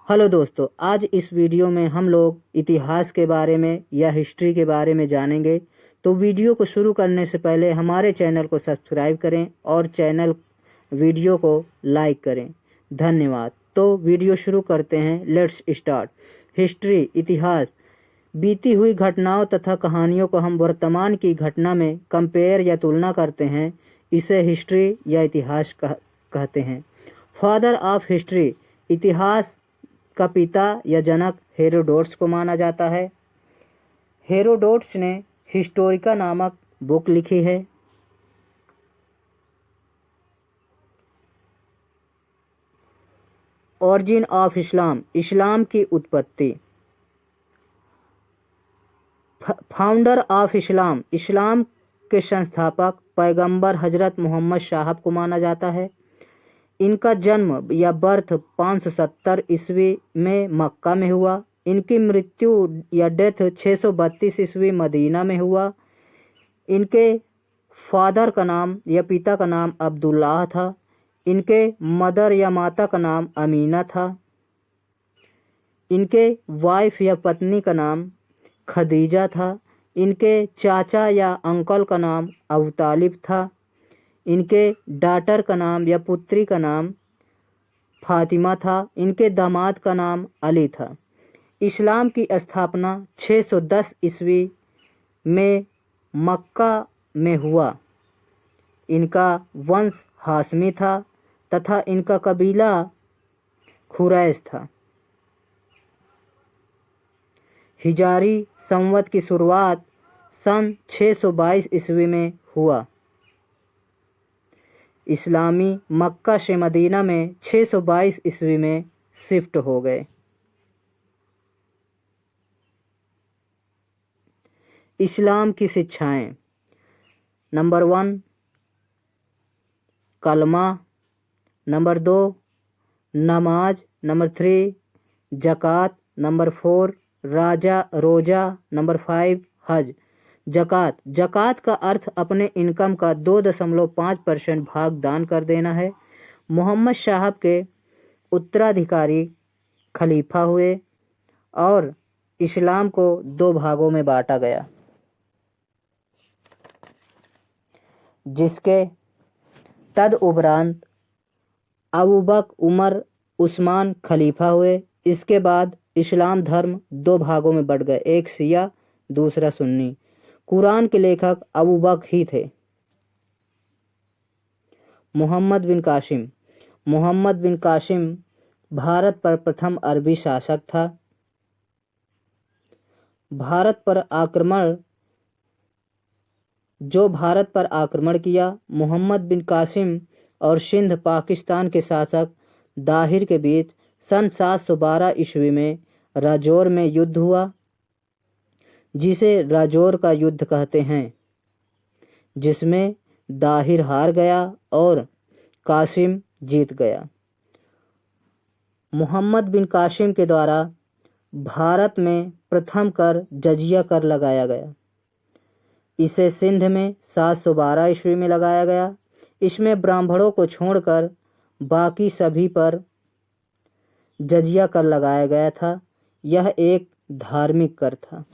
Hello दोस्तों, आज इस वीडियो में हम लोग इतिहास के बारे में या हिस्ट्री के बारे में जानेंगे। तो वीडियो को शुरू करने से पहले हमारे चैनल को सब्सक्राइब करें और वीडियो को लाइक करें। धन्यवाद। तो वीडियो शुरू करते हैं। Let's start. हिस्ट्री, इतिहास, बीती हुई घटनाओं तथा कहानियों को हम वर्तमान की घटना में कंपेयर या तुलना करते हैं। इसे हिस्ट्री या इतिहास कहते हैं। फादर ऑफ हिस्ट्री, इतिहास का पिता या जनक हेरोडोट्स को माना जाता है। हेरोडोट्स ने हिस्टोरिका नामक बुक लिखी है। ओरिजिन ऑफ इस्लाम, इस्लाम की उत्पत्ति। फाउंडर ऑफ इस्लाम, इस्लाम के संस्थापक पैगंबर हजरत मोहम्मद साहब को माना जाता है। इनका जन्म या बर्थ 570 ईस्वी में मक्का में हुआ। इनकी मृत्यु या डेथ 632 ईस्वी मदीना में हुआ। इनके फादर का नाम या पिता का नाम अब्दुल्लाह था। इनके मदर या माता का नाम अमीना था। इनके वाइफ या पत्नी का नाम खदीजा था। इनके चाचा या अंकल का नाम अबू तालिब था। इनके डॉटर का नाम या पुत्री का नाम फातिमा था। इनके दामाद का नाम अली था। इस्लाम की स्थापना 610 ईस्वी में मक्का में हुआ। इनका वंश हाशमी था तथा इनका कबीला खुरैश था। हिजारी संवत की शुरुआत सन 622 ईस्वी में हुआ। इस्लामी मक्का से मदीना में 622 ईस्वी में शिफ्ट हो गए। इस्लाम की शिक्षाएं। नंबर 1 कलमा, नंबर 2 नमाज, नंबर 3 ज़कात, नंबर 4 रोज़ा, नंबर 5 हज। ज़कात का अर्थ अपने इनकम का 2.5% भाग दान कर देना है। मोहम्मद साहब के उत्तराधिकारी खलीफा हुए और इस्लाम को 2 भागों में बांटा गया, जिसके तदउपरांत अबू बकर, उमर, उस्मान खलीफा हुए। इसके बाद इस्लाम धर्म 2 भागों में बढ़ गए, एक शिया दूसरा सुन्नी। कुरान के लेखक अबू बकर ही थे। मोहम्मद बिन कासिम भारत पर प्रथम अरबी शासक था। भारत पर आक्रमण किया। मोहम्मद बिन कासिम और सिंध पाकिस्तान के शासक दाहिर के बीच सन 712 ईस्वी में राजौर में युद्ध हुआ, जिसे राजौर का युद्ध कहते हैं, जिसमें दाहिर हार गया और कासिम जीत गया। मोहम्मद बिन कासिम के द्वारा भारत में प्रथम कर जजिया कर लगाया गया। इसे सिंध में 712 ईस्वी में लगाया गया। इसमें ब्राह्मणों को छोड़कर बाकी सभी पर जजिया कर लगाया गया था। यह एक धार्मिक कर था।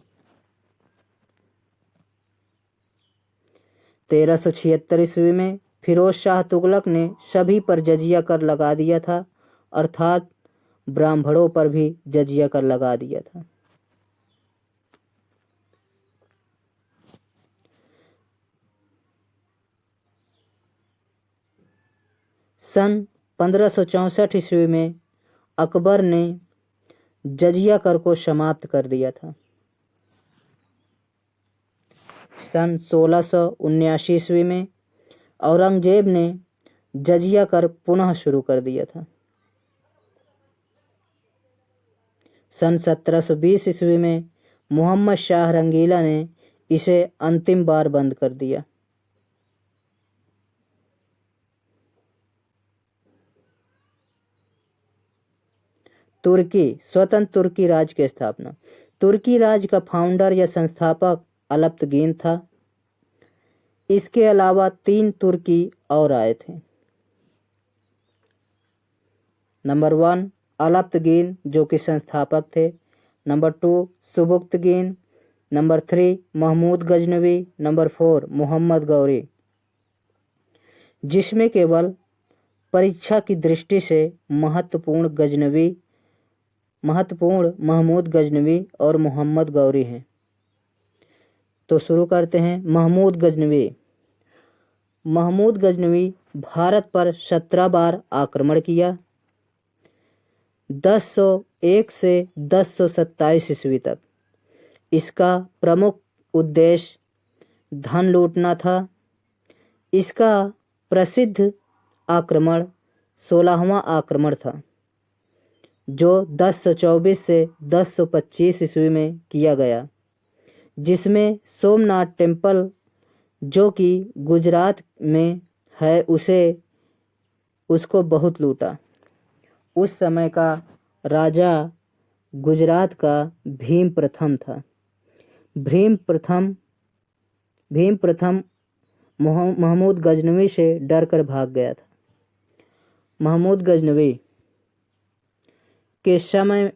1376 ईस्वी में फिरोज शाह तुगलक ने सभी पर जजिया कर लगा दिया था, अर्थात ब्राह्मणों पर भी जजिया कर लगा दिया था। सन 1564 ईस्वी में अकबर ने जजिया कर को समाप्त कर दिया था। सन 1679 ईस्वी में औरंगजेब ने जजिया कर पुनः शुरू कर दिया था। सन 1720 ईस्वी में मोहम्मद शाह रंगीला ने इसे अंतिम बार बंद कर दिया। तुर्की, स्वतंत्र तुर्की राज्य की स्थापना। तुर्की राज्य का फाउंडर या संस्थापक अलप्तगीन था। इसके अलावा 3 तुर्की और आए थे। नंबर 1 अलप्तगीन जो कि संस्थापक थे। Number 2 Sabuktigin. Number 3 Mahmud Ghaznavi. Number 4 Muhammad Ghori. जिसमें केवल परीक्षा की दृष्टि से महत्वपूर्ण महमूद गजनवी और मोहम्मद गौरी हैं। तो शुरू करते हैं। महमूद गजनवी। महमूद गजनवी भारत पर 17 बार आक्रमण किया। 1001 से 1027 ईस्वी तक। इसका प्रमुख उद्देश्य धन लूटना था। इसका प्रसिद्ध आक्रमण 16वां आक्रमण था, जो 1024 से 1025 ईस्वी में किया गया, जिसमें सोमनाथ टेम्पल जो कि गुजरात में है उसको बहुत लूटा। उस समय का राजा गुजरात का भीम प्रथम था। भीम प्रथम महमूद गजनवी से डरकर भाग गया था। महमूद गजनवी के समय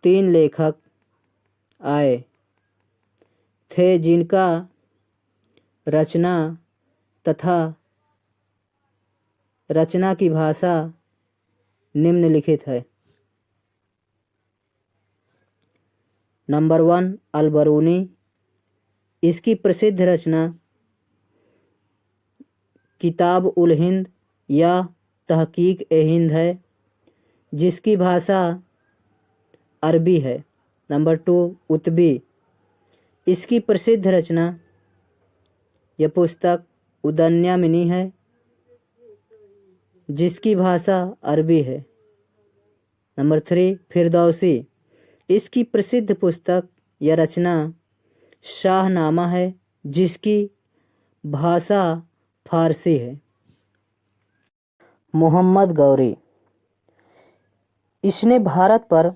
3 लेखक आए थे जिनका रचना की भाषा निम्नलिखित है। नंबर 1 अल-बरूनी। इसकी प्रसिद्ध रचना किताब उल हिंद या तहकीक ए हिंद है, जिसकी भाषा अरबी है। नंबर 2 उतबी। इसकी प्रसिद्ध रचना यह पुस्तक उदन्यामिनी है, जिसकी भाषा अरबी है। नंबर 3 फिरदौसी। इसकी प्रसिद्ध पुस्तक या रचना शाहनामा है, जिसकी भाषा फारसी है। मोहम्मद गौरी। इसने भारत पर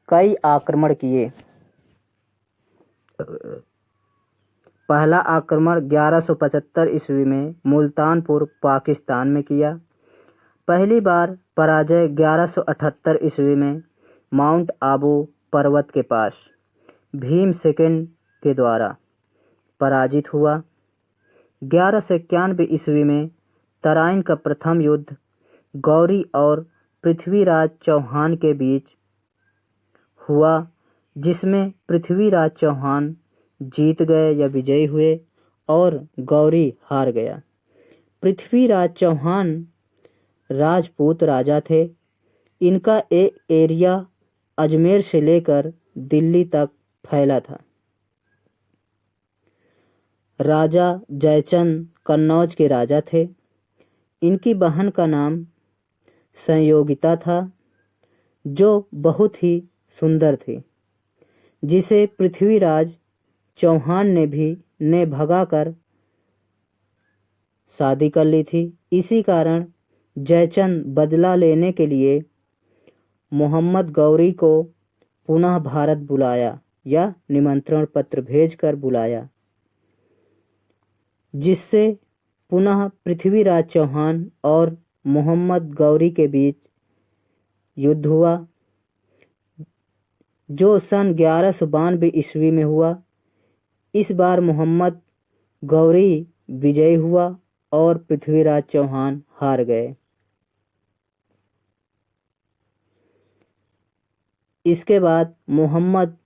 कई आक्रमण किए। पहला आक्रमण 1175 ईस्वी में मुल्तानपुर पाकिस्तान में किया। पहली बार पराजय 1178 ईस्वी में माउंट आबू पर्वत के पास भीम सेकंड के द्वारा पराजित हुआ। 1191 ईस्वी में तराइन का प्रथम युद्ध गौरी और पृथ्वीराज चौहान के बीच हुआ, जिसमें पृथ्वीराज चौहान जीत गए या विजयी हुए और गौरी हार गया। पृथ्वीराज चौहान राजपूत राजा थे। इनका एक एरिया अजमेर से लेकर दिल्ली तक फैला था। राजा जयचंद कन्नौज के राजा थे। इनकी बहन का नाम संयोगिता था, जो बहुत ही सुंदर थी, जिसे पृथ्वीराज चौहान ने भगाकर शादी कर ली थी। इसी कारण जयचंद बदला लेने के लिए मोहम्मद गौरी को पुनः भारत बुलाया या निमंत्रण पत्र भेजकर बुलाया, जिससे पुनः पृथ्वीराज चौहान और मोहम्मद गौरी के बीच युद्ध हुआ, जो सन 1192 ईस्वी में हुआ। इस बार मोहम्मद गौरी विजयी हुआ और पृथ्वीराज चौहान हार गए। इसके बाद मोहम्मद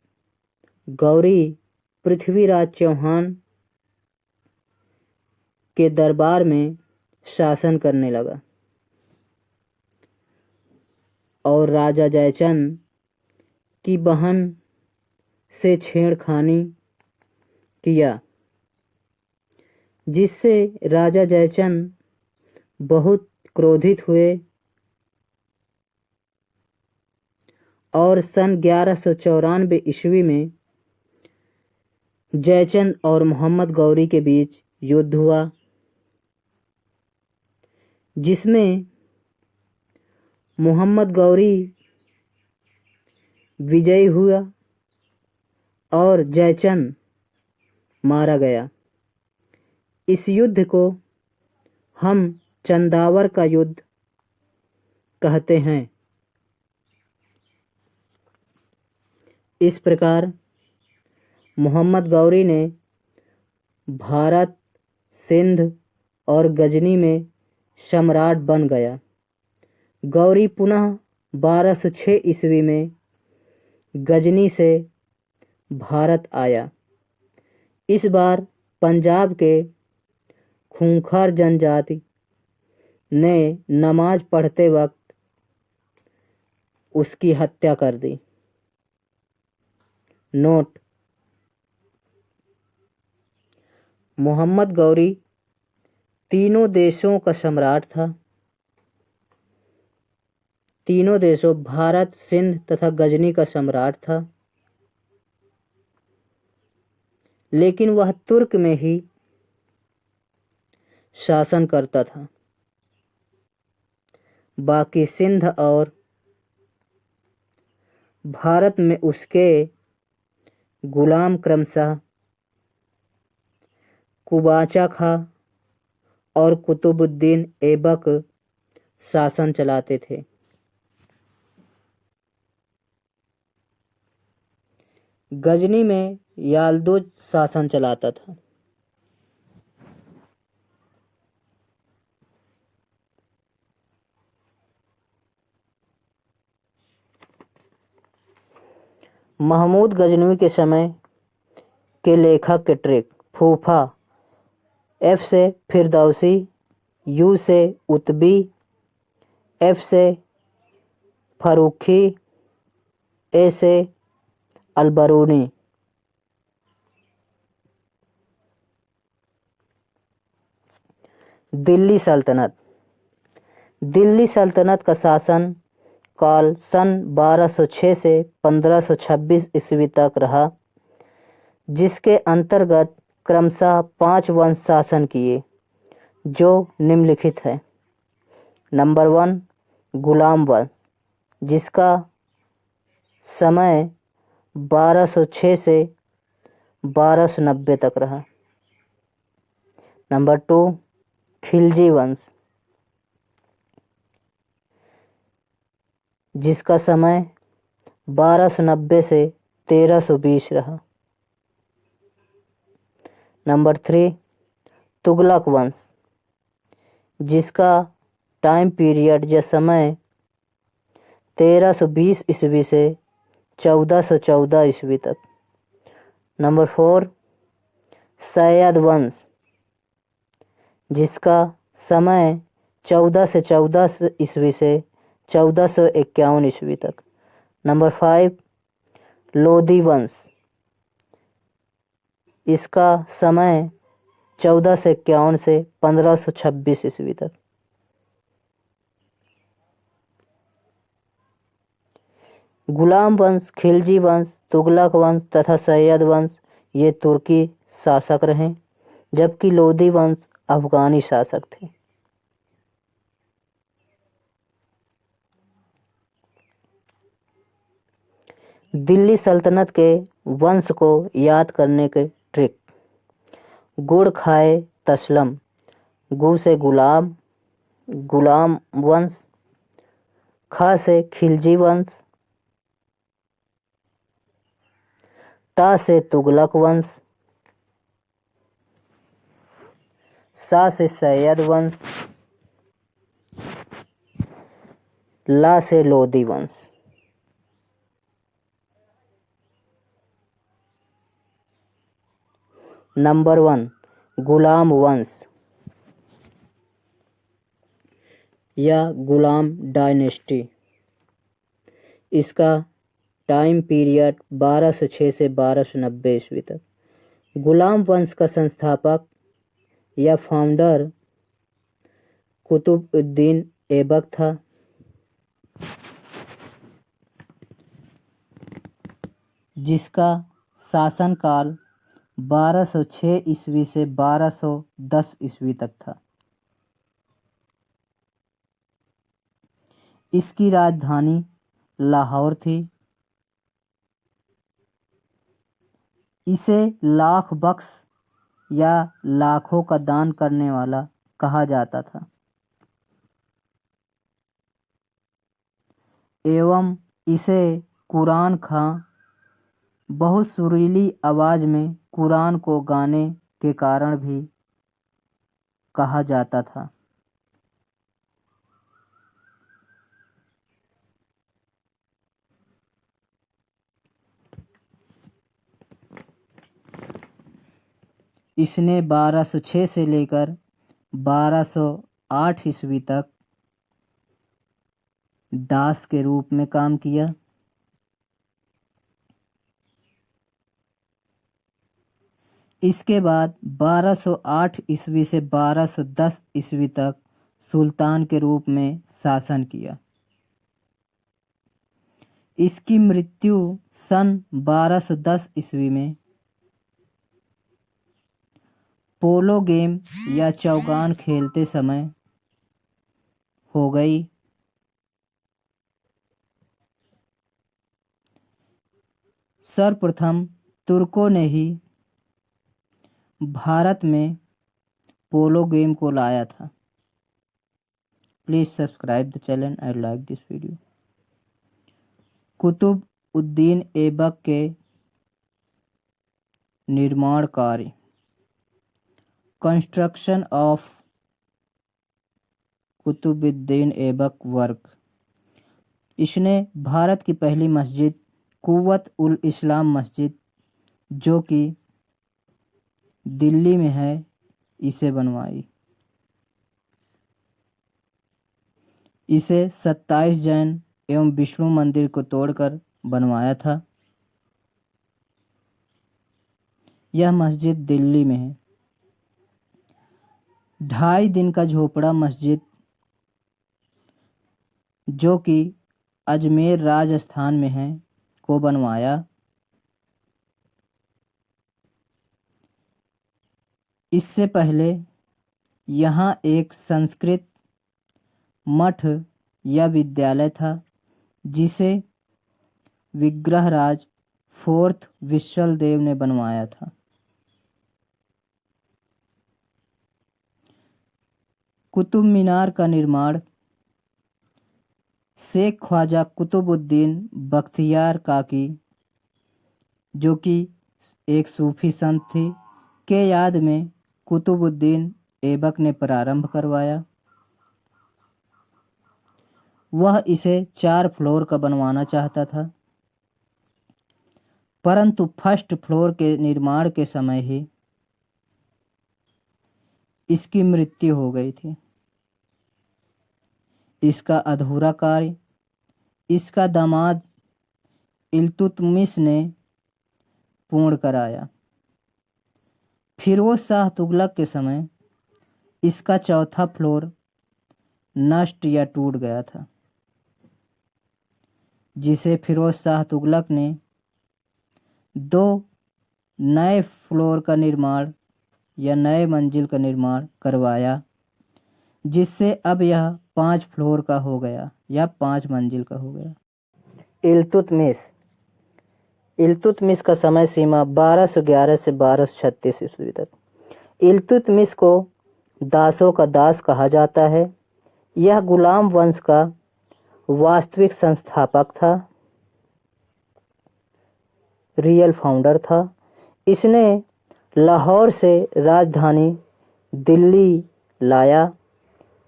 गौरी पृथ्वीराज चौहान के दरबार में शासन करने लगा और राजा जयचंद की बहन से छेड़खानी किया, जिससे राजा जयचंद बहुत क्रोधित हुए और सन 1194 ईस्वी में जयचंद और मोहम्मद गौरी के बीच युद्ध हुआ, जिसमें मोहम्मद गौरी विजयी हुआ और जयचंद मारा गया। इस युद्ध को हम चंदावर का युद्ध कहते हैं इस प्रकार मोहम्मद गौरी ने भारत, सिंध और गजनी में सम्राट बन गया। गौरी पुनः 1206 ईस्वी में गजनी से भारत आया। इस बार पंजाब के खूंखार जनजाति ने नमाज पढ़ते वक्त उसकी हत्या कर दी। नोट: मोहम्मद गौरी तीनों देशों का सम्राट था। तीनों देशों भारत, सिंध तथा गजनी का सम्राट था, लेकिन वह तुर्क में ही शासन करता था। बाकी सिंध और भारत में उसके गुलाम क्रमशः कुबाचा खां और कुतुबुद्दीन ऐबक शासन चलाते थे। गजनी में याल्दुज शासन चलाता था। महमूद गजनवी के समय के लेखक के ट्रिक: फूफा, एफ से फिरदौसी, यू से उतबी, एफ से फरूखी, ए से अलबरूनी। दिल्ली सल्तनत। दिल्ली सल्तनत का शासन काल सन 1206 से 1526 ईस्वी तक रहा, जिसके अंतर्गत क्रमशः 5 वंश शासन किए, जो निम्नलिखित है। नंबर 1, गुलाम वंश, जिसका समय 1206 से 1290 तक रहा। नंबर 2, खिलजी वंश, जिसका समय 1290 से 1320 रहा। नंबर 3, तुगलक वंश, जिसका टाइम पीरियड या समय 1320 ईस्वी से 1414 ईस्वी तक। नंबर 4, सैयद वंश, जिसका समय 14 से 14 ईस्वी से 1451 ईस्वी तक। नंबर 5, लोधी वंश, इसका समय 1451 से 1526 ईस्वी तक। गुलाम वंश, खिलजी वंश, तुगलक वंश तथा सैयद वंश ये तुर्की शासक रहे, जबकि लोधी वंश अफगानी शासक थे। दिल्ली सल्तनत के वंश को याद करने के ट्रिक: गुड़ खाए तस्लम, गु से गुलाम, गुलाम वंश, खा से खिलजी वंश, ता से तुगलक वंश, सा से सैयद वंश, ला से लोधी वंश। नंबर 1, गुलाम वंश या गुलाम डायनेस्टी। इसका टाइम पीरियड 1206 से 1290 ईस्वी तक। गुलाम वंश का संस्थापक या फाउंडर कुतुबुद्दीन ऐबक था। जिसका शासनकाल 1206 ईस्वी से 1210 ईस्वी तक था। इसकी राजधानी लाहौर थी। इसे लाख बख्श या लाखों का दान करने वाला कहा जाता था, एवं इसे कुरान खां बहुत सुरीली आवाज़ में कुरान को गाने के कारण भी कहा जाता था। इसने 1206 से लेकर 1208 ईस्वी तक दास के रूप में काम किया। इसके बाद 1208 ईस्वी से 1210 ईस्वी तक सुल्तान के रूप में शासन किया। इसकी मृत्यु सन 1210 ईस्वी में पोलो गेम या चौगान खेलते समय हो गई। सर्वप्रथम तुर्कों ने ही भारत में पोलो गेम को लाया था। Please subscribe the channel and like this video. Qutub uddin Aibak के निर्माण कार्य, construction of Qutubuddin Aibak work. इसने भारत की पहली मस्जिद कुव्वत उल इस्लाम मस्जिद, जो कि दिल्ली में है, इसे बनवाई। इसे 27 जैन एवं विष्णु मंदिर को तोड़कर बनवाया था। यह मस्जिद दिल्ली में है। 2.5 दिन का झोपड़ा मस्जिद, जो कि अजमेर राजस्थान में है, को बनवाया। इससे पहले यहाँ एक संस्कृत मठ या विद्यालय था, जिसे विग्रहराज 4th विश्वलदेव ने बनवाया था। कुतुब मीनार का निर्माण शेख ख्वाजा कुतुबुद्दीन बख्तियार काकी, जो कि एक सूफी संत थी, के याद में कुतुबुद्दीन ऐबक ने प्रारंभ करवाया। वह इसे 4 फ्लोर का बनवाना चाहता था, परंतु फर्स्ट फ्लोर के निर्माण के समय ही इसकी मृत्यु हो गई थी। इसका अधूरा कार्य इसका दामाद इल्तुतमिश ने पूर्ण कराया। फिरोज शाह तुगलक के समय इसका चौथा फ्लोर नष्ट या टूट गया था, जिसे फिरोज शाह तुगलक ने 2 नए फ्लोर का निर्माण या नए मंजिल का निर्माण करवाया, जिससे अब यह 5 फ्लोर का हो गया या 5 मंजिल का हो गया। इल्तुतमिश का समय सीमा 1211 से 1236 ईस्वी तक। इल्तुतमिश को दासों का दास कहा जाता है। यह गुलाम वंश का वास्तविक संस्थापक था, रियल फाउंडर था। इसने लाहौर से राजधानी दिल्ली लाया।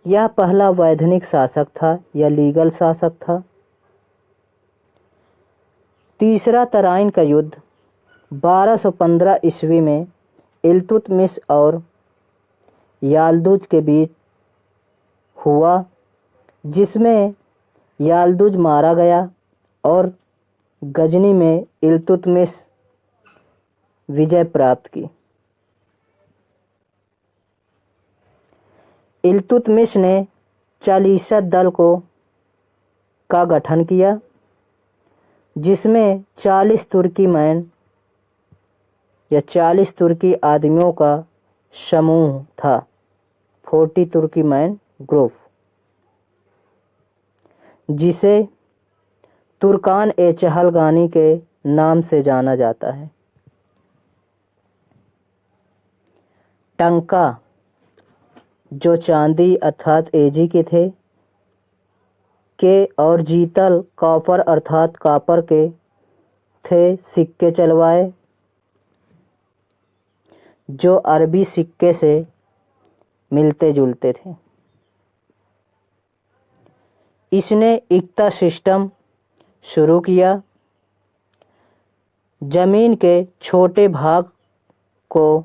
यह पहला वैधानिक शासक था या लीगल शासक था। तीसरा तराइन का युद्ध 1215 ईस्वी में इल्तुतमिश और याल्दुज के बीच हुआ, जिसमें याल्दुज मारा गया और गजनी में इल्तुतमिश विजय प्राप्त की। इल्तुतमिश ने चालीसा दल का गठन किया, जिसमें 40 तुर्की मैन या 40 तुर्की आदमियों का समूह था, 40 तुर्की मैन ग्रुप, जिसे तुर्कान ए चहलगानी के नाम से जाना जाता है। टंका, जो चांदी अर्थात एजी के थे, और जीतल कॉपर अर्थात कॉपर के थे सिक्के चलवाए जो अरबी सिक्के से मिलते जुलते थे। इसने इक्ता सिस्टम शुरू किया। जमीन के छोटे भाग को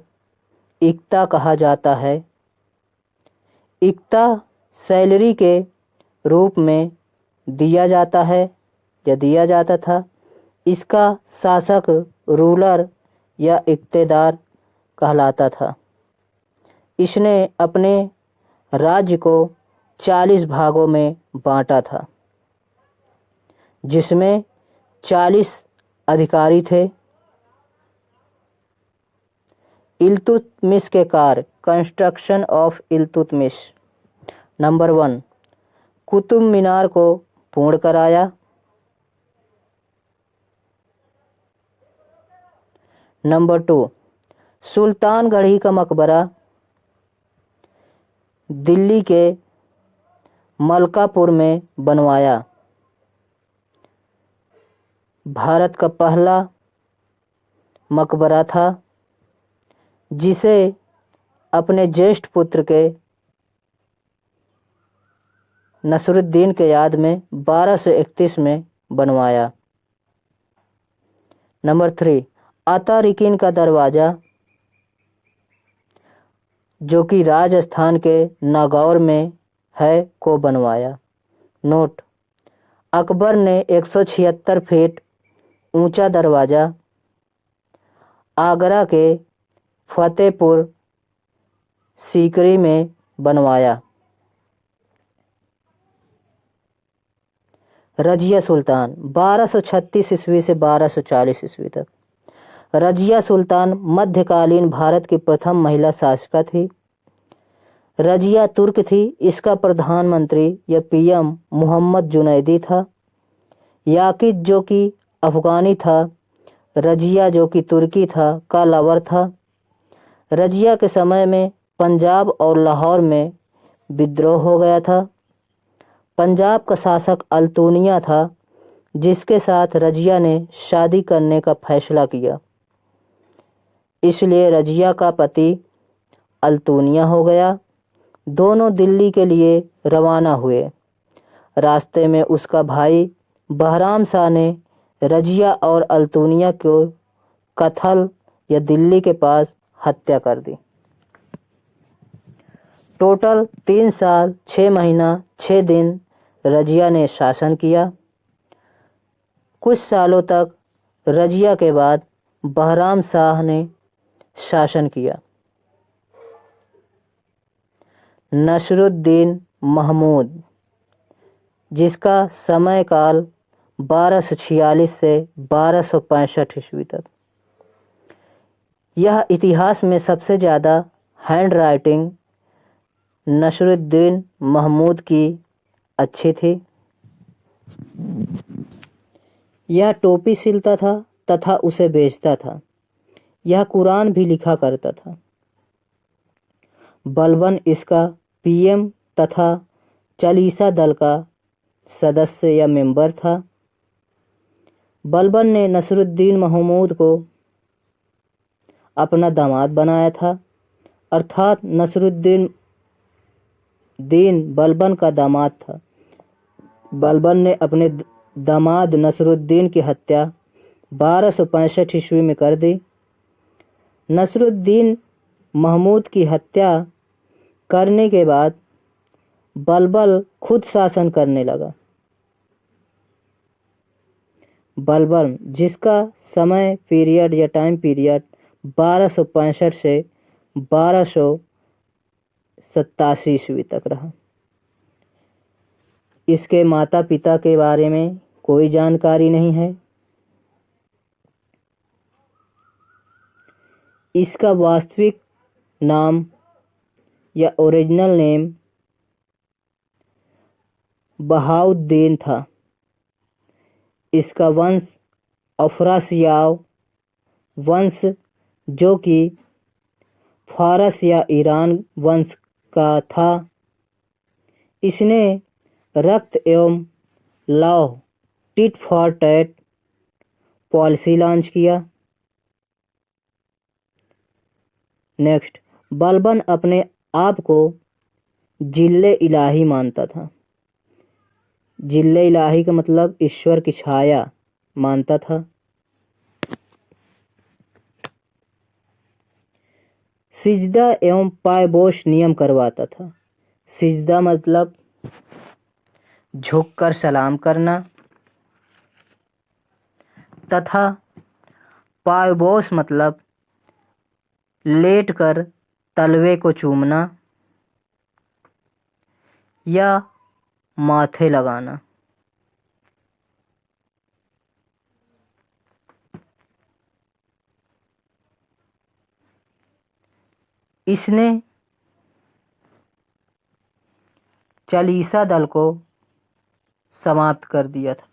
इक्ता कहा जाता है। इक्ता सैलरी के रूप में दिया जाता है या दिया जाता था। इसका शासक रूलर या इक्तेदार कहलाता था। इसने अपने राज्य को 40 भागों में बांटा था, जिसमें 40 अधिकारी थे। इल्तुतमिश के कार्य, construction of Iltutmish. Number 1, Qutub Minar को पूर्ण कराया। नंबर 2, सुल्तानगढ़ी का मकबरा दिल्ली के मलकापुर में बनवाया। भारत का पहला मकबरा था, जिसे अपने ज्येष्ठ पुत्र के नसरुद्दीन के याद में 1231 में बनवाया। नंबर 3, अतारिकिन का दरवाज़ा जो कि राजस्थान के नागौर में है को बनवाया। नोट: अकबर ने 176 फीट ऊंचा दरवाज़ा आगरा के फतेहपुर सीकरी में बनवाया। रजिया सुल्तान 1236 ईस्वी से 1240 ईस्वी तक। रजिया सुल्तान मध्यकालीन भारत की प्रथम महिला शासिका थी। रजिया तुर्क थी। इसका प्रधानमंत्री या पीएम मोहम्मद जुनैदी था। याकित जो कि अफगानी था, रजिया जो कि तुर्की था का लवर था। रजिया के समय में पंजाब और लाहौर में विद्रोह हो गया था। पंजाब का शासक अल्तुनिया था, जिसके साथ रजिया ने शादी करने का फैसला किया। इसलिए रजिया का पति अल्तुनिया हो गया। दोनों दिल्ली के लिए रवाना हुए। रास्ते में उसका भाई बहराम शाह ने रजिया और अल्तुनिया को कथल या दिल्ली के पास हत्या कर दी। टोटल 3 साल 6 महीना 6 दिन रजिया ने शासन किया। कुछ सालों तक रजिया के बाद बहराम शाह ने शासन किया। नसरुद्दीन महमूद, जिसका समय काल 1246 से 1265 ईस्वी तक। यह इतिहास में सबसे ज़्यादा हैंड राइटिंग नसरुद्दीन महमूद की अच्छी थी। यह टोपी सिलता था तथा उसे बेचता था। यह कुरान भी लिखा करता था। बलबन इसका पीएम तथा चालीसा दल का सदस्य या मेंबर था। बलबन ने नसरुद्दीन महमूद को अपना दामाद बनाया था, अर्थात नसरुद्दीन बलबन का दामाद था। बलबन ने अपने दामाद नसरुद्दीन की हत्या 1265 ईस्वी में कर दी। नसरुद्दीन महमूद की हत्या करने के बाद बलबन खुद शासन करने लगा। बलबन, जिसका समय पीरियड या टाइम पीरियड 1265 से 1287 ईस्वी तक रहा। इसके माता पिता के बारे में कोई जानकारी नहीं है। इसका वास्तविक नाम या ओरिजिनल नेम बहाउद्दीन था। इसका वंश अफरासियाव वंश जो कि फारस या ईरान वंश का था। इसने रक्त एवं लौह tit for tat policy launch किया। नेक्स्ट, बलबन अपने आप को जिल्ले इलाही मानता था। जिल्ले इलाही का मतलब ईश्वर की छाया मानता था। सिजदा एवं पायबोश नियम करवाता था। सिजदा मतलब झुककर सलाम करना तथा पायबोश मतलब लेटकर तलवे को चूमना या माथे लगाना। इसने चालीसा दल को समाप्त कर दिया था।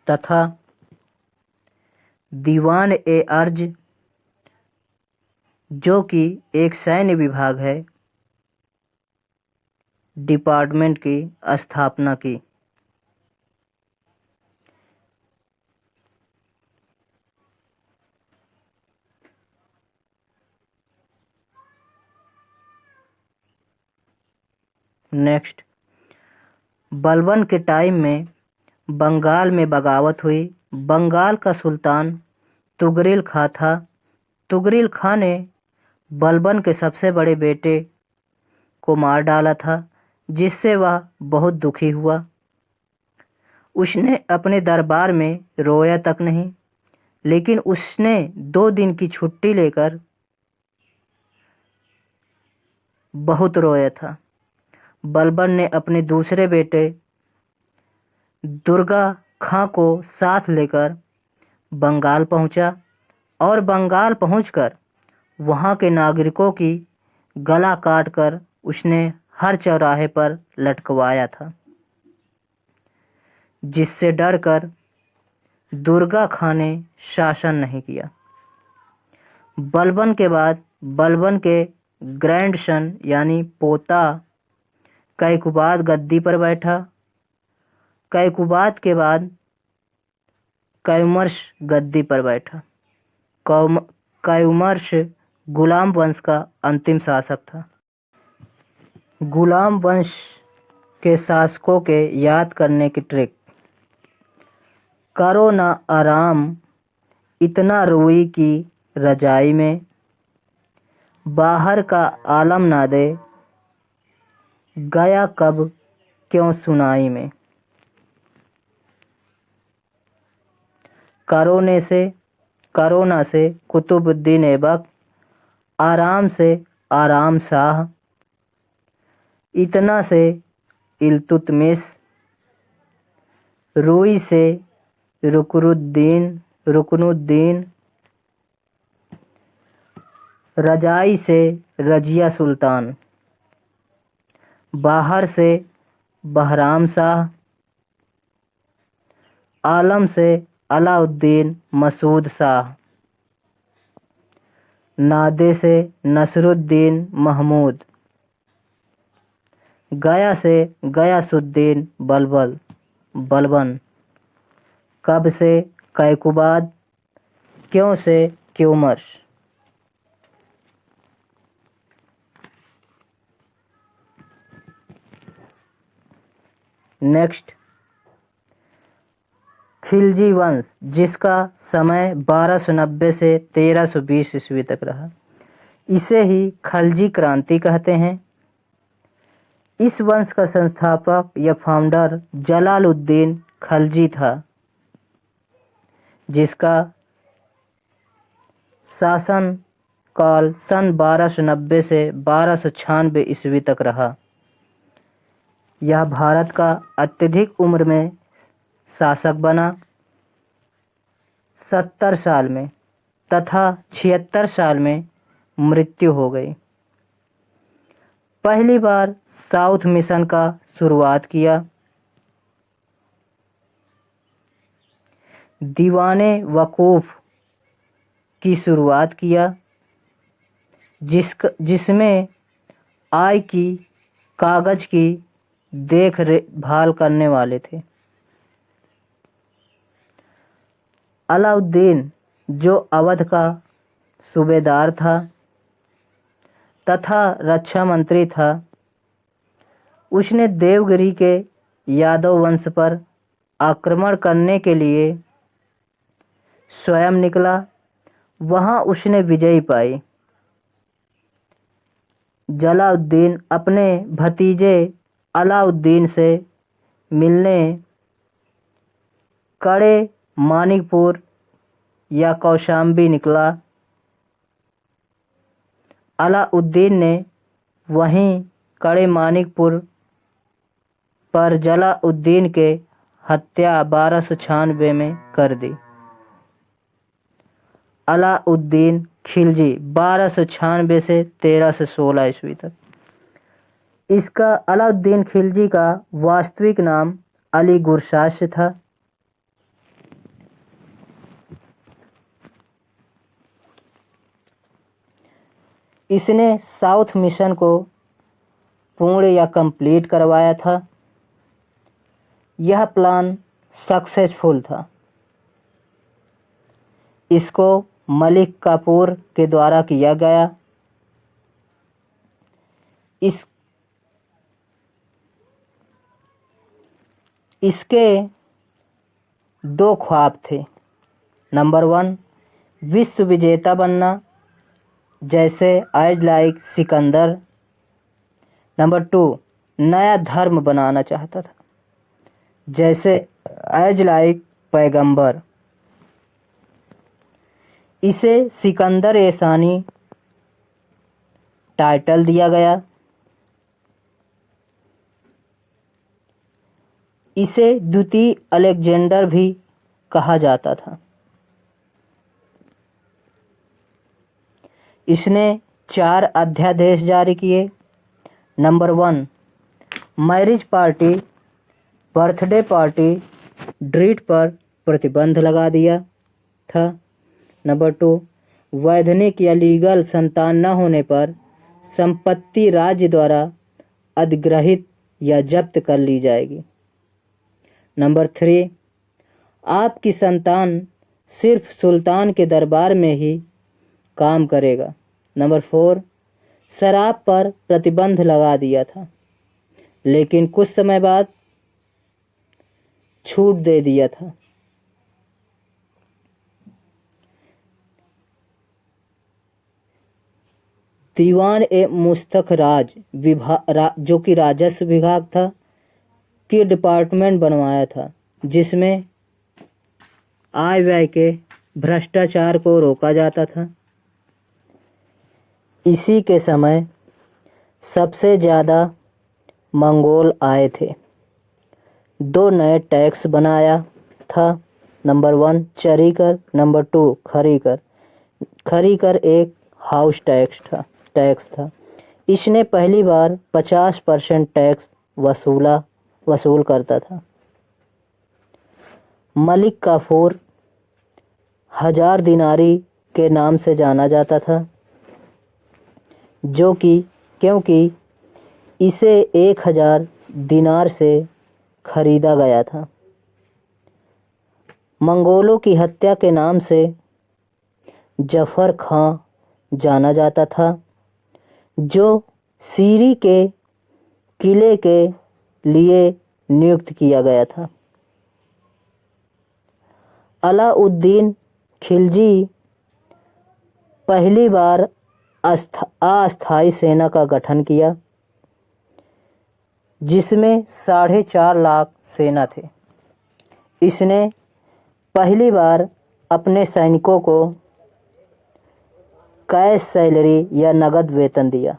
तथा दीवान ए अर्ज जो कि एक सैन्य विभाग है, डिपार्टमेंट की स्थापना की। नेक्स्ट, बलबन के टाइम में बंगाल में बगावत हुई। बंगाल का सुल्तान तुगरिल खां था। तुगरिल खां ने बलबन के सबसे बड़े बेटे को मार डाला था, जिससे वह बहुत दुखी हुआ। उसने अपने दरबार में रोया तक नहीं, लेकिन उसने 2 दिन की छुट्टी लेकर बहुत रोया था। बलबन ने अपने दूसरे बेटे दुर्गा खां को साथ लेकर बंगाल पहुंचा और बंगाल पहुंचकर वहां के नागरिकों की गला काटकर उसने हर चौराहे पर लटकवाया था, जिससे डरकर दुर्गा खां ने शासन नहीं किया। बलबन के बाद बलबन के ग्रैंडसन यानी पोता कैकुबाद गद्दी पर बैठा। कैकुबाद के बाद कैमर्स गद्दी पर बैठा। कैमर्स गुलाम वंश का अंतिम शासक था। गुलाम वंश के शासकों के याद करने की ट्रिक। करो ना आराम इतना रुई की रजाई में, बाहर का आलम ना दे गया कब क्यों सुनाई में। करोना से कुतुबुद्दीन ऐबक, आराम से आराम शाह, इतना से इल्तुतमिश, रुई से रुकनुद्दीन, रजाई से रजिया सुल्तान, बाहर से बहराम शाह, आलम से अलाउद्दीन मसूद शाह, नादे से नसरुद्दीन महमूद, गया से गयासुद्दीन बलबन, कब से कैकुबाद, क्यों से क्यूमर्स। नेक्स्ट, खिलजी वंश, जिसका समय 1290 से 1320 ईस्वी तक रहा। इसे ही खलजी क्रांति कहते हैं। इस वंश का संस्थापक या फाउंडर जलालुद्दीन खलजी था, जिसका शासन काल सन 1290 से 1296 ईस्वी तक रहा। यह भारत का अत्यधिक उम्र में शासक बना, 70 साल में, तथा 76 साल में मृत्यु हो गई। पहली बार साउथ मिशन का शुरुआत किया। दीवाने वकूफ की शुरुआत किया, जिसमें आय की कागज की देखभाल करने वाले थे। अलाउद्दीन जो अवध का सूबेदार था तथा रक्षा मंत्री था, उसने देवगिरी के यादव वंश पर आक्रमण करने के लिए स्वयं निकला। वहां उसने विजय पाई। जलालुद्दीन अपने भतीजे अलाउद्दीन से मिलने कड़े मानिकपुर या कौशाम्बी निकला। अलाउद्दीन ने वहीं कड़े मानिकपुर पर जलालुद्दीन के हत्या 1296 में कर दी। अलाउद्दीन खिलजी 1296 से 1316 ईस्वी तक। इसका अलाउद्दीन खिलजी का वास्तविक नाम अली गुरशास्प था। इसने साउथ मिशन को पूर्ण या कंप्लीट करवाया था। यह प्लान सक्सेसफुल था। इसको मलिक काफूर के द्वारा किया गया। इसके 2 ख्वाब थे। नंबर 1, विश्व विजेता बनना, जैसे एज लाइक सिकंदर। नंबर 2, नया धर्म बनाना चाहता था, जैसे एज लाइक पैगंबर। इसे सिकंदर ए सानी टाइटल दिया गया। इसे द्वितीय अलेक्जेंडर भी कहा जाता था। इसने 4 अध्यादेश जारी किए। Number 1, marriage party, birthday party, treat पर प्रतिबंध लगा दिया था। नंबर 2, वैधानिक या लीगल संतान न होने पर संपत्ति राज्य द्वारा अधिग्रहित या जब्त कर ली जाएगी। नंबर 3, आपकी संतान सिर्फ सुल्तान के दरबार में ही काम करेगा। नंबर 4, शराब पर प्रतिबंध लगा दिया था, लेकिन कुछ समय बाद छूट दे दिया था। दीवान ए मुस्तक राज विभाग, जो कि राजस्व विभाग था, की डिपार्टमेंट बनवाया था, जिसमें आय व्यय के भ्रष्टाचार को रोका जाता था। इसी के समय सबसे ज़्यादा मंगोल आए थे। 2 नए टैक्स बनाया था। नंबर 1, चरी कर। नंबर 2, खरी कर। खरी कर एक हाउस टैक्स था। इसने पहली बार 50% टैक्स वसूल करता था। मलिक काफूर 1000 दिनारी के नाम से जाना जाता था, क्योंकि इसे 1000 दिनार से खरीदा गया था। मंगोलों की हत्या के नाम से जफर खां जाना जाता था, जो सीरी के किले के लिए नियुक्त किया गया था। अलाउद्दीन खिलजी पहली बार अस्थायी सेना का गठन किया, जिसमें 4.5 लाख सेना थे। इसने पहली बार अपने सैनिकों को कैश सैलरी या नगद वेतन दिया।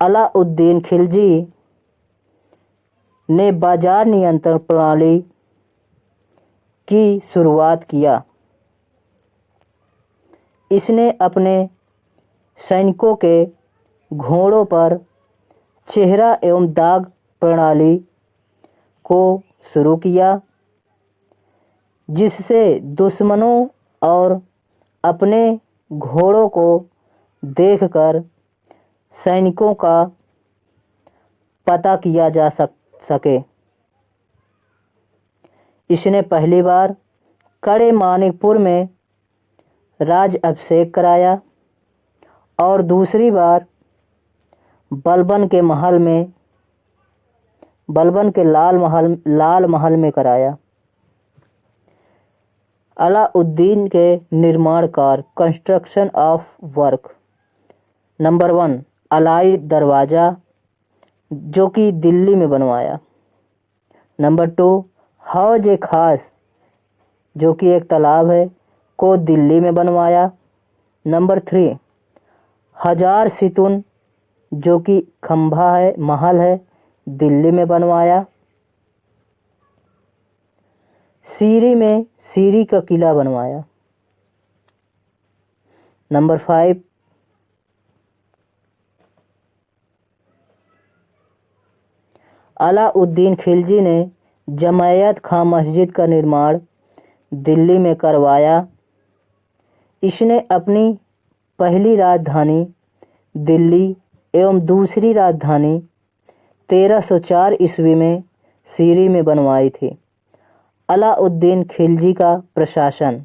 अलाउद्दीन खिलजी ने बाजार नियंत्रण प्रणाली की शुरुआत किया। इसने अपने सैनिकों के घोड़ों पर चेहरा एवं दाग प्रणाली को शुरू किया, जिससे दुश्मनों और अपने घोड़ों को देखकर सैनिकों का पता किया जा सके। इसने पहली बार कड़े मानिकपुर में राज अभिषेक कराया और दूसरी बार बलबन के लाल महल में कराया। अलाउद्दीन के निर्माण कार्य, construction of work. Number 1, Alai Darwaza जो कि दिल्ली में बनवाया। नंबर 2, हौज ए खास जो कि एक तालाब है को दिल्ली में बनवाया। नंबर 3, हजार सितुन जो कि खंभा है, महल है, दिल्ली में बनवाया। सीरी का किला बनवाया। नंबर 5, अलाउद्दीन खिलजी ने जमायत खां मस्जिद का निर्माण दिल्ली में करवाया। इसने अपनी पहली राजधानी दिल्ली एवं दूसरी राजधानी 1304 ईस्वी में सीरी में बनवाई थी। अलाउद्दीन खिलजी का प्रशासन,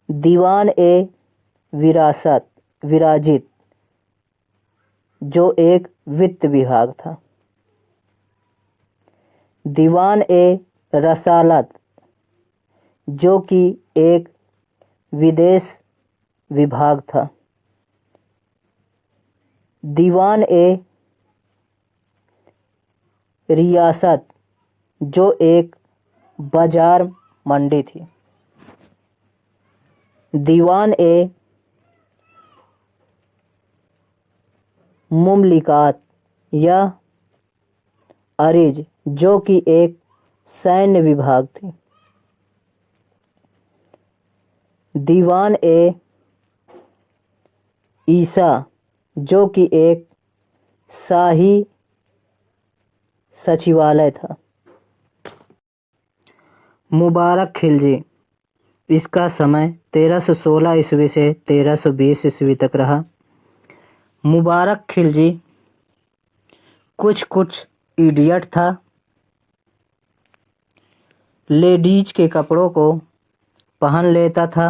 दीवान ए विराजित जो एक वित्त विभाग था, दीवान ए रसालत जो कि एक विदेश विभाग था, दीवान ए रियासत जो एक बाजार मंडी थी, दीवान ए मुमलिकात या अरिज जो कि एक सैन्य विभाग थी, दीवान ए ईसा जो कि एक शाही सचिवालय था। मुबारक खिलजी, इसका समय 1316 ईस्वी से 1320 ईस्वी तक रहा। मुबारक खिलजी कुछ इडियट था। लेडीज के कपड़ों को पहन लेता था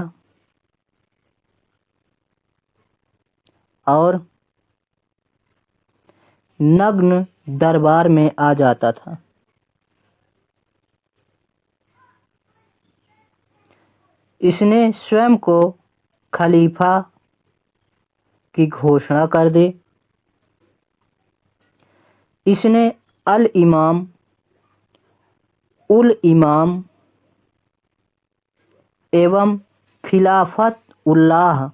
और नग्न दरबार में आ जाता था। इसने स्वयं को खलीफा की घोषणा कर दी। इसने उल इमाम एवं खिलाफत उल्लाह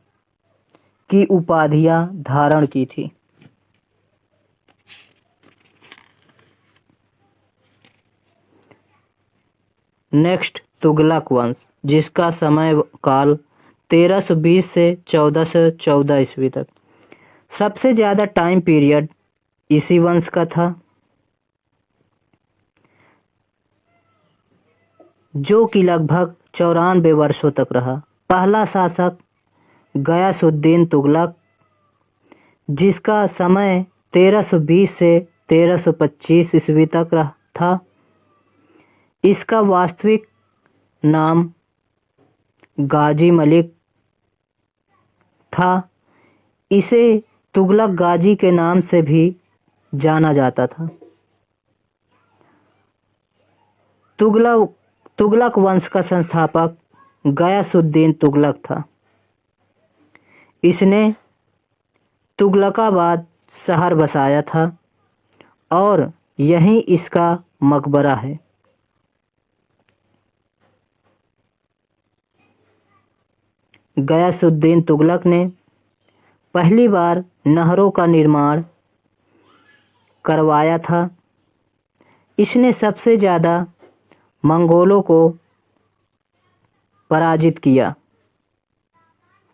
की उपाधियां धारण की थी। नेक्स्ट, तुगलक वंश, जिसका समय काल 1320 से 1414 ईस्वी तक। सबसे ज़्यादा टाइम पीरियड इसी वंश का था, जो कि लगभग 94 वर्षों तक रहा। पहला शासक गयासुद्दीन तुगलक, जिसका समय 1320 से 1325 ईस्वी तक था। इसका वास्तविक नाम गाजी मलिक था। इसे तुगलक गाजी के नाम से भी जाना जाता था। तुगलक वंश का संस्थापक गयासुद्दीन तुगलक था। इसने तुगलकाबाद शहर बसाया था और यहीं इसका मकबरा है। गयासुद्दीन तुगलक ने पहली बार नहरों का निर्माण करवाया था। इसने सबसे ज़्यादा मंगोलों को पराजित किया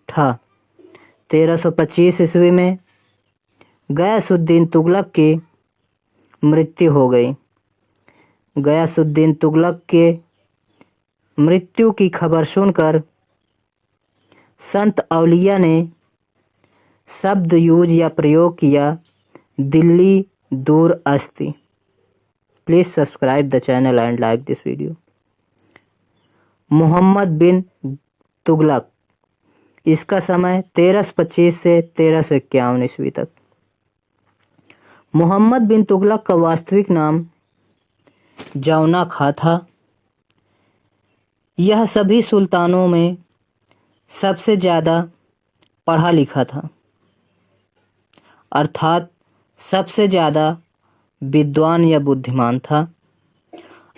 था। 1325 ईस्वी में गयासुद्दीन तुगलक की मृत्यु हो गई। गयासुद्दीन तुगलक के मृत्यु की खबर सुनकर संत औलिया ने शब्द यूज या प्रयोग किया, दिल्ली दूर अस्ति। Please subscribe the channel and like this video. Muhammad bin Tughlaq, इसका समय 1325 से 1351 ईस्वी तक। मोहम्मद बिन तुगलक का वास्तविक नाम जौना खां था। यह सभी सुल्तानों में सबसे ज़्यादा पढ़ा लिखा था, अर्थात सबसे ज़्यादा विद्वान या बुद्धिमान था।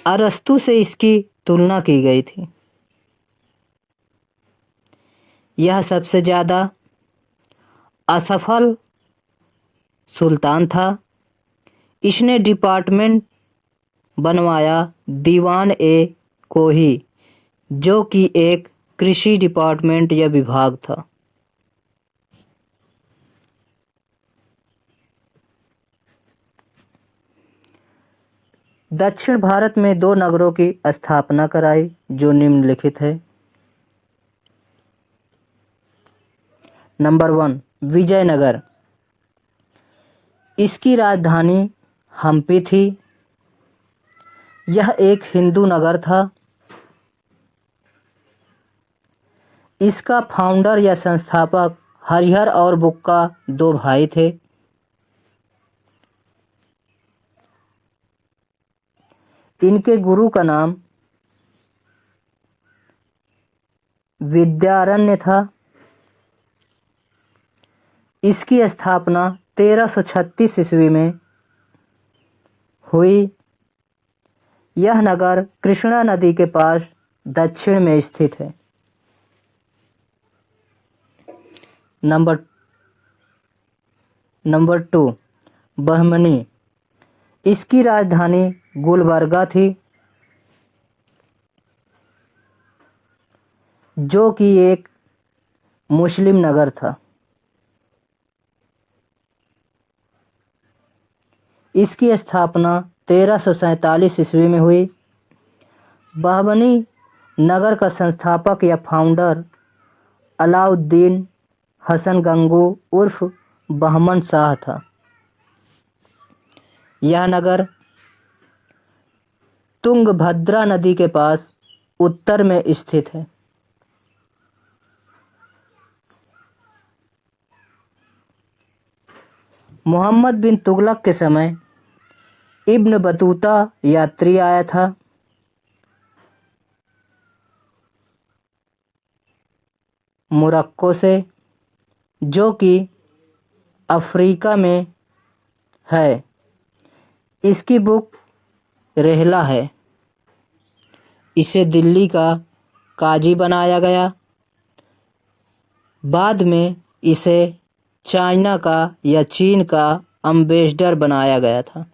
अरस्तु से इसकी तुलना की गई थी। यह सबसे ज़्यादा असफल सुल्तान था। इसने डिपार्टमेंट बनवाया दीवान ए कोही, जो कि एक कृषि डिपार्टमेंट या विभाग था। दक्षिण भारत में 2 नगरों की स्थापना कराई, जो निम्नलिखित है। नंबर 1, विजयनगर। इसकी राजधानी हम्पी थी। यह एक हिंदू नगर था। इसका फाउंडर या संस्थापक हरिहर और बुक्का 2 भाई थे। इनके गुरु का नाम विद्यारण्य था। इसकी स्थापना 1336 ईस्वी में हुई। यह नगर कृष्णा नदी के पास दक्षिण में स्थित है। नंबर 2, बहमनी। इसकी राजधानी गुलबर्गा थी, जो कि एक मुस्लिम नगर था। इसकी स्थापना 1347 ईस्वी में हुई। बहमनी नगर का संस्थापक या फाउंडर अलाउद्दीन हसन गंगू उर्फ बहमन शाह था। यह नगर तुंगभद्रा नदी के पास उत्तर में स्थित है। मोहम्मद बिन तुगलक के समय इब्न बतूता यात्री आया था। मोरक्को से, जो कि अफ्रीका में है। इसकी बुक रेहला है। इसे दिल्ली का काजी बनाया गया। बाद में इसे चाइना का या चीन का एम्बेसडर बनाया गया था।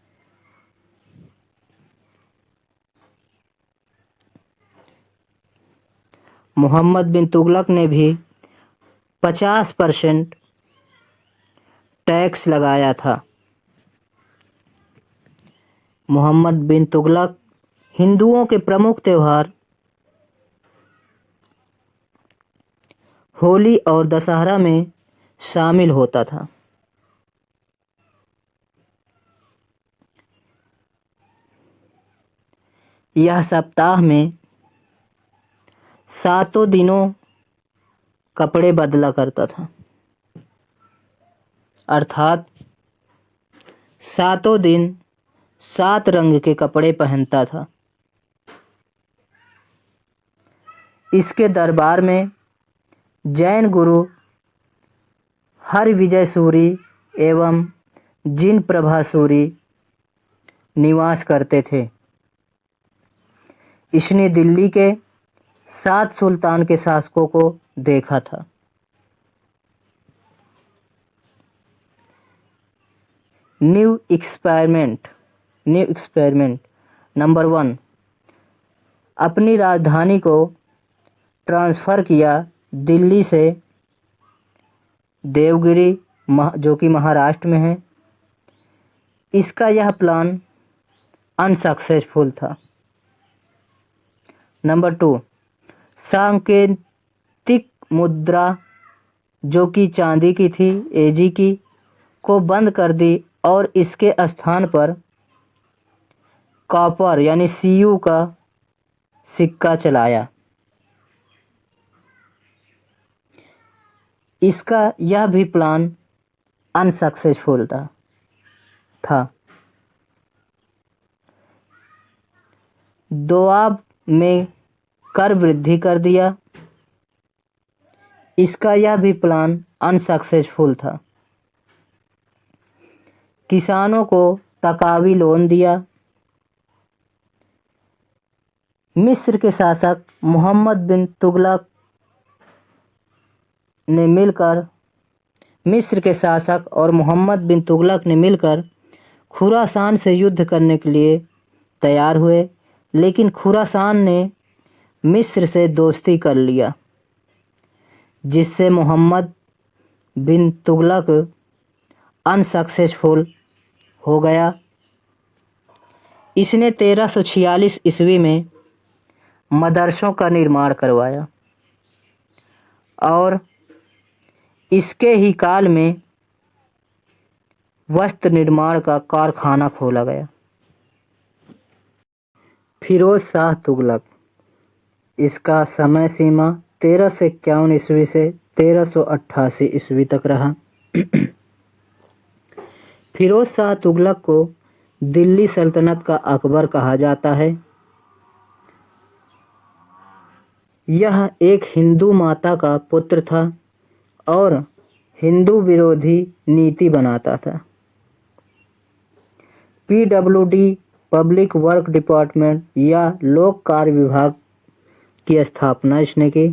मोहम्मद बिन तुगलक ने भी 50% टैक्स लगाया था। मोहम्मद बिन तुगलक हिंदुओं के प्रमुख त्योहार होली और दशहरा में शामिल होता था। यह सप्ताह में 7 दिनों कपड़े बदला करता था, अर्थात 7 दिन 7 रंग के कपड़े पहनता था। इसके दरबार में जैन गुरु हरविजय सूरी एवं जिन प्रभा सूरी निवास करते थे। इसने दिल्ली के 7 सुल्तान के शासकों को देखा था। New experiment. नंबर 1, अपनी राजधानी को ट्रांसफ़र किया दिल्ली से देवगिरी, जो कि महाराष्ट्र में है। इसका यह प्लान अनसक्सेसफुल था। नंबर 2, सांकेतिक मुद्रा जो कि चांदी की थी, एजी की, को बंद कर दी और इसके स्थान पर कॉपर यानी सीयू का सिक्का चलाया। इसका यह भी प्लान अनसक्सेसफुल था। दोआब में कर वृद्धि कर दिया। इसका यह भी प्लान अनसक्सेसफुल था। किसानों को तकावी लोन दिया। मिस्र के शासक मोहम्मद बिन तुगलक ने मिलकर खुरासान से युद्ध करने के लिए तैयार हुए, लेकिन खुरासान ने मिस्र से दोस्ती कर लिया, जिससे मोहम्मद बिन तुगलक अनसक्सेसफुल हो गया। इसने 1346 ईस्वी में मदरसों का निर्माण करवाया और इसके ही काल में वस्त्र निर्माण का कारखाना खोला गया। फिरोज शाह तुगलक, इसका समय सीमा 1351 ईस्वी से 1388 ईस्वी तक रहा। फिरोज शाह तुगलक को दिल्ली सल्तनत का अकबर कहा जाता है। यह एक हिंदू माता का पुत्र था और हिंदू विरोधी नीति बनाता था। PWD पब्लिक वर्क डिपार्टमेंट या लोक कार्य विभाग की स्थापना इसने की।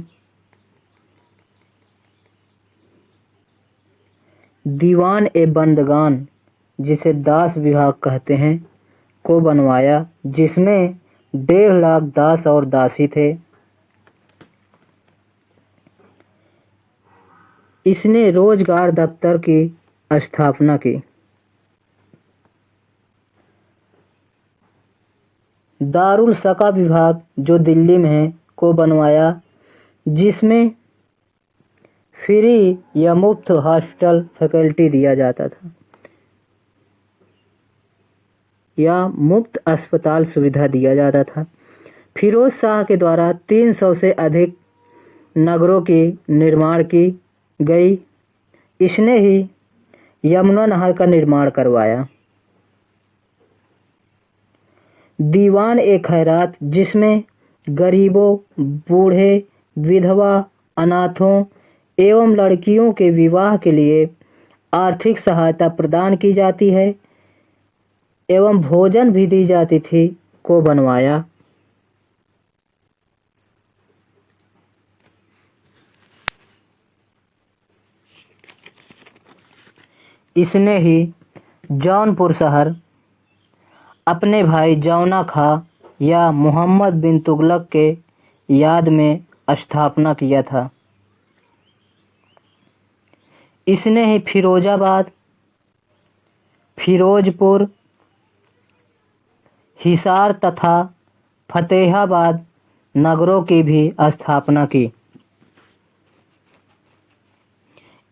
दीवान ए बंदगान, जिसे दास विभाग कहते हैं, को बनवाया, जिसमें 1.5 लाख दास और दासी थे। इसने रोजगार दफ्तर की स्थापना की। दारुल सका विभाग, जो दिल्ली में है, को बनवाया, जिसमें फ्री या मुफ्त हॉस्टल फैकल्टी दिया जाता था या मुफ्त अस्पताल सुविधा दिया जाता था। फिरोज शाह के द्वारा 300 से अधिक नगरों की निर्माण की गई। इसने ही यमुना नहर का निर्माण करवाया। दीवान ए खैरात, जिसमें गरीबों, बूढ़े, विधवा, अनाथों एवं लड़कियों के विवाह के लिए आर्थिक सहायता प्रदान की जाती है एवं भोजन भी दी जाती थी, को बनवाया। इसने ही जौनपुर शहर अपने भाई जौना खां या मोहम्मद बिन तुगलक के याद में स्थापना किया था। इसने ही फिरोजाबाद, फिरोजपुर, हिसार तथा फतेहाबाद नगरों की भी स्थापना की।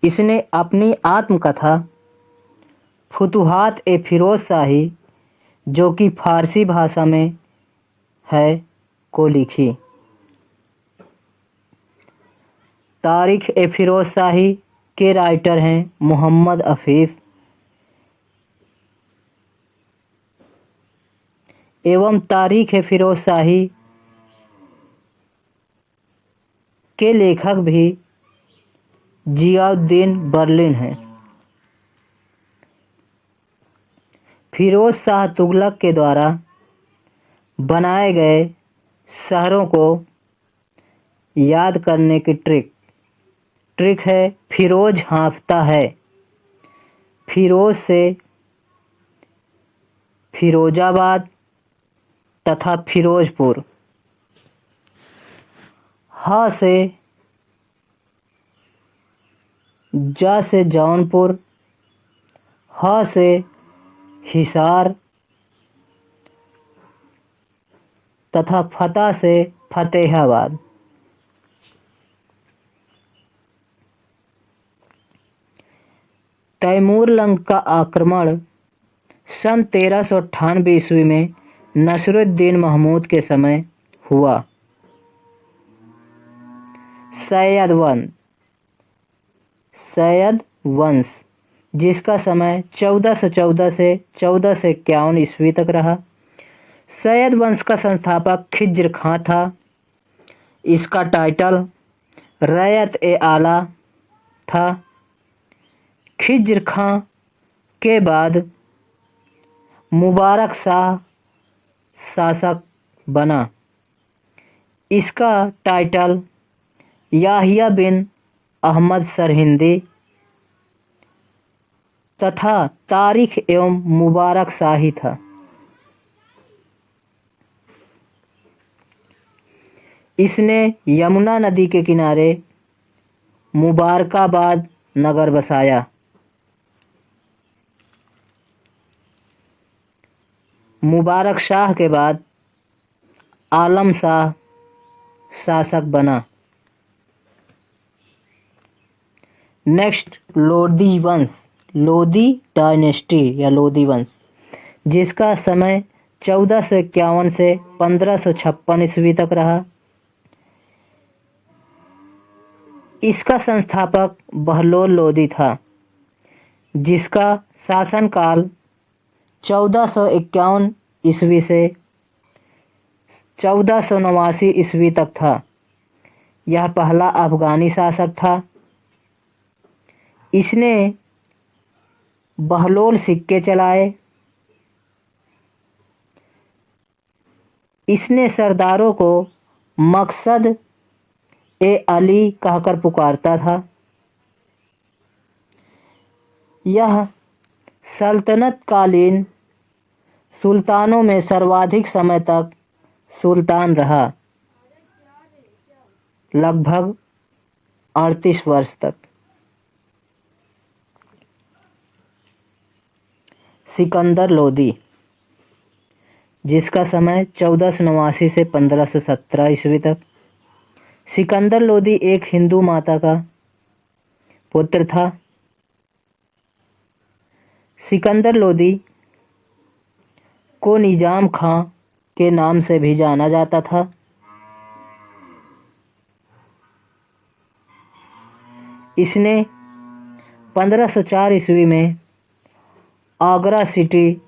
इसने अपनी आत्मकथा फुतुहात ए फिरोज शाही, जो कि फारसी भाषा में है, को लिखी। तारीख ए फिरोज शाही के राइटर हैं मोहम्मद अफीफ एवं तारीख ए फिरोज शाही के लेखक भी जियाउद्दीन बर्लिन हैं। फिरोज शाह तुगलक के द्वारा बनाए गए शहरों को याद करने की ट्रिक है फिरोज हाँफता है। फिरोज से फिरोजाबाद तथा फिरोजपुर, हा से जा से जौनपुर, हा से हिसार तथा फता से फतेहाबाद। तैमूरलंग का आक्रमण सन 1398 ईस्वी में नसरुद्दीन महमूद के समय हुआ। सैयद वंश जिसका समय 1414 से 1451 ईस्वी तक रहा। सैयद वंश का संस्थापक खिज्र खां था। इसका टाइटल रैयत-ए-आला था। खिज्र खां के बाद मुबारक शाह शासक बना। इसका टाइटल याहिया बिन अहमद सरहिंदी तथा तारिख एवं मुबारक शाही था। इसने यमुना नदी के किनारे मुबारकाबाद नगर बसाया। मुबारक शाह के बाद आलम शाह शासक बना। नेक्स्ट, लोधी वंश, लोधी डायनेस्टी या लोधी वंश, जिसका समय 1451 से 1556 ईस्वी तक रहा। इसका संस्थापक बहलोल लोधी था, जिसका शासनकाल 1451 ईस्वी से 1489 ईस्वी तक था। यह पहला अफगानी शासक था। इसने बहलोल सिक्के चलाए। इसने सरदारों को मकसद ए अली कहकर पुकारता था। यह सल्तनत कालीन सुल्तानों में सर्वाधिक समय तक सुल्तान रहा, लगभग 38 वर्ष तक। सिकंदर लोदी, जिसका समय 1489 से 1517 ईस्वी तक। सिकंदर लोदी एक हिंदू माता का पुत्र था। सिकंदर लोदी को निजाम खां के नाम से भी जाना जाता था। इसने 1504 ईस्वी में आगरा सिटी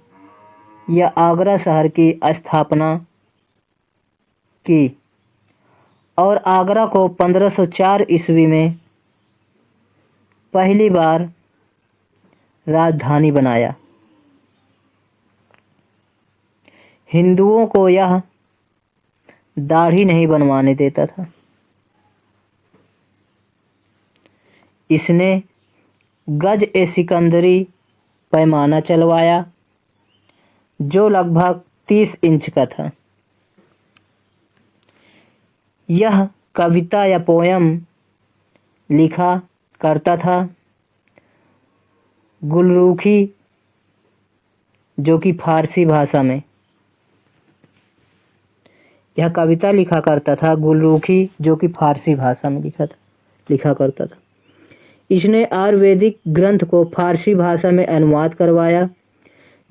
या आगरा शहर की स्थापना की और आगरा को 1504 ईस्वी में पहली बार राजधानी बनाया। हिंदुओं को यह दाढ़ी नहीं बनवाने देता था। इसने गज-ए-सिकंदरी पैमाना चलवाया, जो लगभग 30 इंच का था। यह कविता या पोयम लिखा करता था। गुलरुखी, जो कि फारसी भाषा में, यह कविता लिखा करता था। गुलरुखी, जो कि फारसी भाषा में लिखा करता था। इसने आयुर्वेदिक ग्रंथ को फारसी भाषा में अनुवाद करवाया,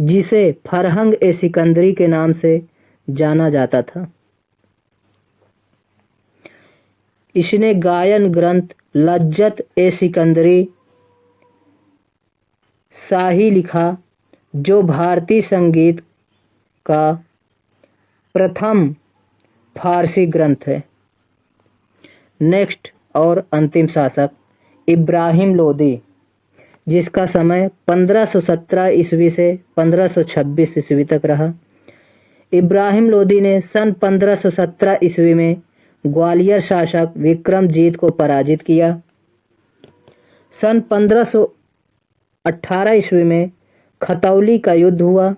जिसे फरहंग-ए-सिकंदरी के नाम से जाना जाता था। इसने गायन ग्रंथ लज्जत-ए-सिकंदरी शाही लिखा, जो भारतीय संगीत का प्रथम फारसी ग्रंथ है। नेक्स्ट और अंतिम शासक इब्राहिम लोदी, जिसका समय 1517 ईस्वी से 1526 ईस्वी तक रहा। इब्राहिम लोदी ने सन 1517 ईस्वी में ग्वालियर शासक विक्रमजीत को पराजित किया। सन 1518 ईस्वी में खतौली का युद्ध हुआ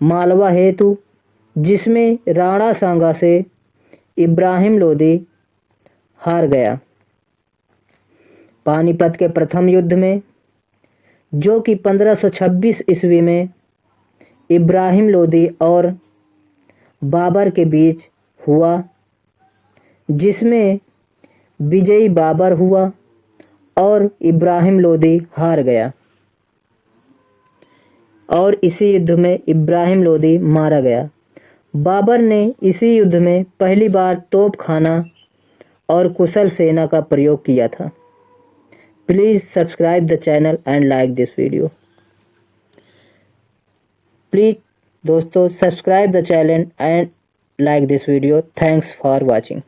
मालवा हेतु, जिसमें राणा सांगा से इब्राहिम लोदी हार गया। पानीपत के प्रथम युद्ध में, जो कि 1526 ईस्वी में इब्राहिम लोदी और बाबर के बीच हुआ, जिसमें विजयी बाबर हुआ और इब्राहिम लोदी हार गया और इसी युद्ध में इब्राहिम लोदी मारा गया। बाबर ने इसी युद्ध में पहली बार तोपखाना और कुशल सेना का प्रयोग किया था। Please subscribe the channel and like this video. Please दोस्तों subscribe the channel and like this video. Thanks for watching.